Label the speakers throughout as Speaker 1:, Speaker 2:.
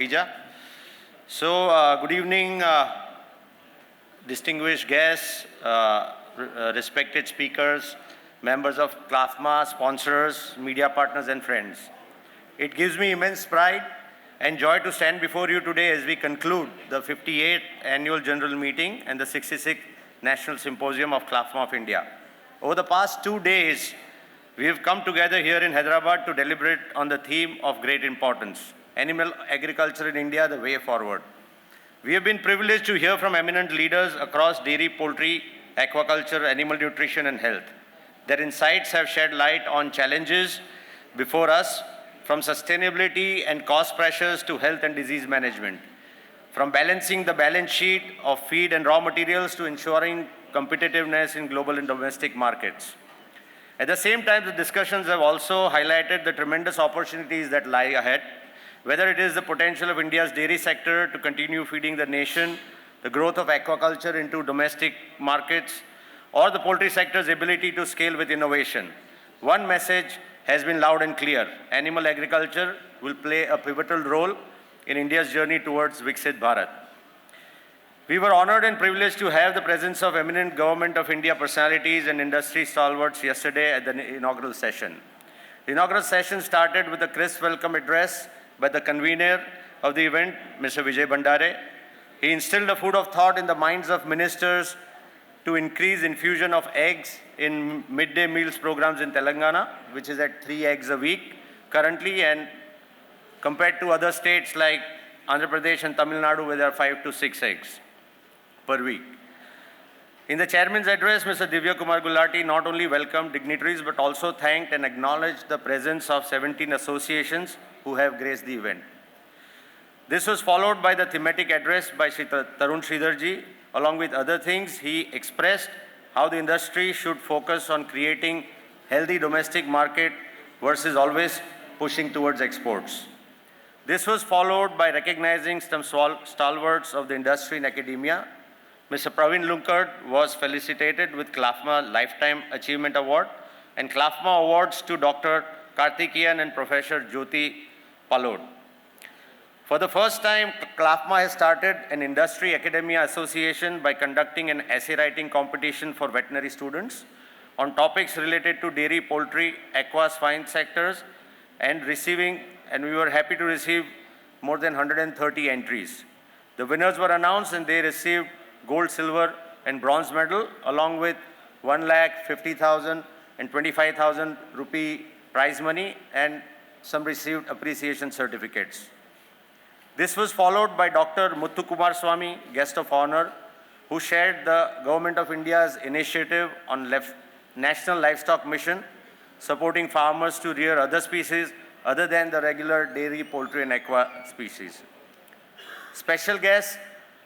Speaker 1: Khadija. So, good evening, distinguished guests, respected speakers, members of CLFMA, sponsors, media partners, and friends. It gives me immense pride and joy to stand before you today as we conclude the 58th Annual General Meeting and the 66th National Symposium of CLFMA of India. Over the past 2 days, we have come together here in Hyderabad to deliberate on the theme of great importance, animal agriculture in India, the way forward. We have been privileged to hear from eminent leaders across dairy, poultry, aquaculture, animal nutrition, and health. Their insights have shed light on challenges before us, from sustainability and cost pressures to health and disease management, from balancing the balance sheet of feed and raw materials to ensuring competitiveness in global and domestic markets. At the same time, the discussions have also highlighted the tremendous opportunities that lie ahead, whether it is the potential of India's dairy sector to continue feeding the nation, the growth of aquaculture into domestic markets, or the poultry sector's ability to scale with innovation. One message has been loud and clear: animal agriculture will play a pivotal role in India's journey towards Viksit Bharat. We were honored and privileged to have the presence of eminent Government of India personalities and industry stalwarts yesterday at the inaugural session. The inaugural session started with a crisp welcome address by the convener of the event, Mr. Vijay Bhandare. He instilled a food of thought in the minds of ministers to increase infusion of eggs in midday meals programs in Telangana, which is at 3 eggs a week currently, and compared to other states like Andhra Pradesh and Tamil Nadu, where there are 5 to 6 eggs per week. In the chairman's address, Mr. Divya Kumar Gulati not only welcomed dignitaries but also thanked and acknowledged the presence of 17 associations who have graced the event. This was followed by the thematic address by Shri Tarun Sridharji. Along with other things, he expressed how the industry should focus on creating healthy domestic market versus always pushing towards exports. This was followed by recognizing some stalwarts of the industry and academia. Mr. Praveen Lunkad was felicitated with CLFMA Lifetime Achievement Award and CLFMA Awards to Dr. Karthikeyan and Professor Jyoti Palod. For the first time, CLFMA has started an industry academia association by conducting an essay writing competition for veterinary students on topics related to dairy, poultry, aqua, swine sectors, and we were happy to receive more than 130 entries. The winners were announced and they received gold, silver, and bronze medal, along with 1,50,000 and 25,000 rupee prize money, and some received appreciation certificates. This was followed by Dr. Muthu Kumar Swamy, guest of honor, who shared the Government of India's initiative on National Livestock Mission, supporting farmers to rear other species other than the regular dairy, poultry, and aqua species. Special guest,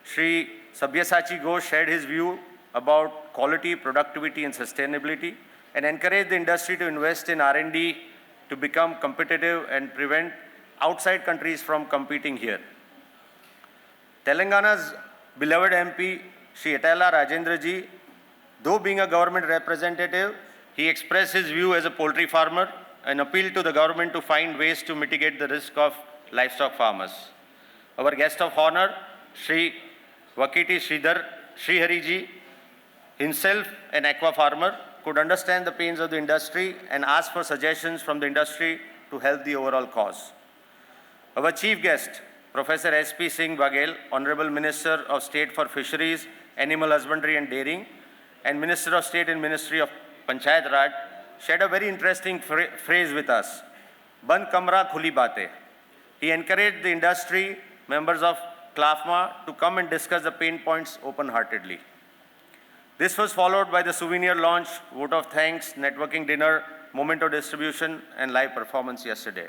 Speaker 1: Sri Sabyasachi Ghosh, shared his view about quality, productivity, and sustainability, and encouraged the industry to invest in R&D to become competitive and prevent outside countries from competing here. Telangana's beloved MP, Sri Atala Rajendra Ji, though being a government representative, he expressed his view as a poultry farmer and appealed to the government to find ways to mitigate the risk of livestock farmers. Our guest of honor, Sri Vakiti Srihari Ji, himself an aqua farmer, could understand the pains of the industry and ask for suggestions from the industry to help the overall cause. Our chief guest, Professor S.P. Singh Baghel, Honorable Minister of State for Fisheries, Animal Husbandry and Dairying, and Minister of State in Ministry of Panchayat Raj, shared a very interesting phrase with us: "Band kamra khuli batein." He encouraged the industry, members of CLFMA, to come and discuss the pain points open-heartedly. This was followed by the souvenir launch, vote of thanks, networking dinner, memento distribution, and live performance yesterday.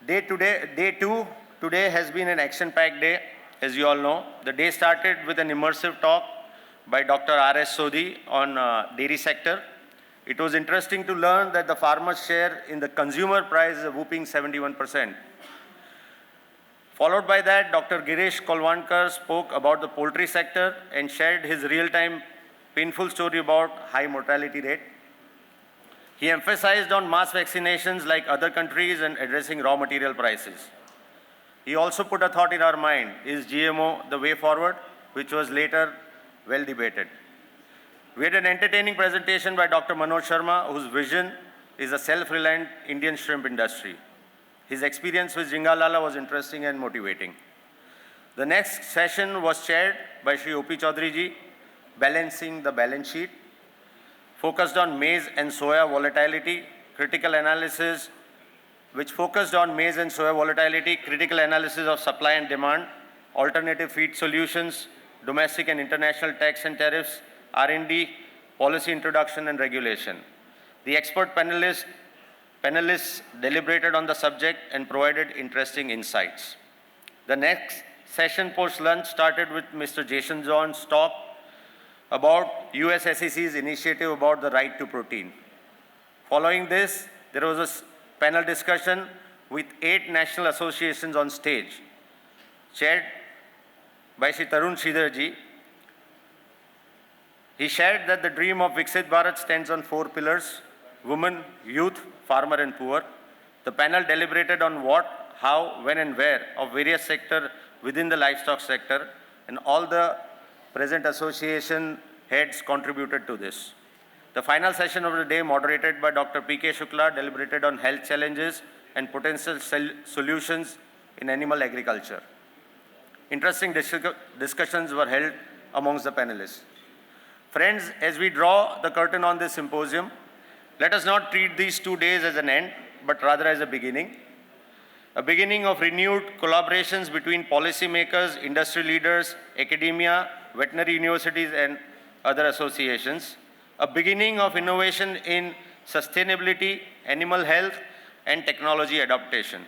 Speaker 1: Day two today has been an action-packed day, as you all know. The day started with an immersive talk by Dr. R.S. Sodhi on dairy sector. It was interesting to learn that the farmer's share in the consumer price is a whooping 71%. Followed by that, Dr. Girish Kolwankar spoke about the poultry sector and shared his real-time painful story about high mortality rate. He emphasized on mass vaccinations like other countries and addressing raw material prices. He also put a thought in our mind, is GMO the way forward, which was later well debated. We had an entertaining presentation by Dr. Manoj Sharma, whose vision is a self-reliant Indian shrimp industry. His experience with Jingalala was interesting and motivating. The next session was chaired by Shri O.P. Chaudhary ji, Balancing the Balance Sheet, focused on maize and soya volatility, critical analysis, which focused on maize and soya volatility, critical analysis of supply and demand, alternative feed solutions, domestic and international tax and tariffs, R&D, policy introduction and regulation. The expert panelists deliberated on the subject and provided interesting insights. The next session post-lunch started with Mr. Jason John's talk about US SEC's initiative about the right to protein. Following this, there was a panel discussion with 8 national associations on stage, chaired by Shri Tarun Sridhar ji. He shared that the dream of Viksit Bharat stands on 4 pillars: women, youth, farmer and poor. The panel deliberated on what, how, when and where of various sectors within the livestock sector, and all the present association heads contributed to this. The final session of the day, moderated by Dr. P.K. Shukla, deliberated on health challenges and potential solutions in animal agriculture. Interesting discussions were held amongst the panelists. Friends, as we draw the curtain on this symposium, let us not treat these 2 days as an end, but rather as a beginning of renewed collaborations between policymakers, industry leaders, academia, veterinary universities, and other associations, a beginning of innovation in sustainability, animal health, and technology adaptation.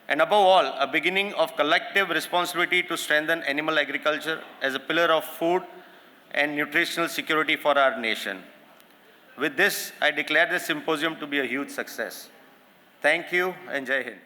Speaker 1: And above all, a beginning of collective responsibility to strengthen animal agriculture as a pillar of food and nutritional security for our nation. With this, I declare this symposium to be a huge success. Thank you and Jai Hind.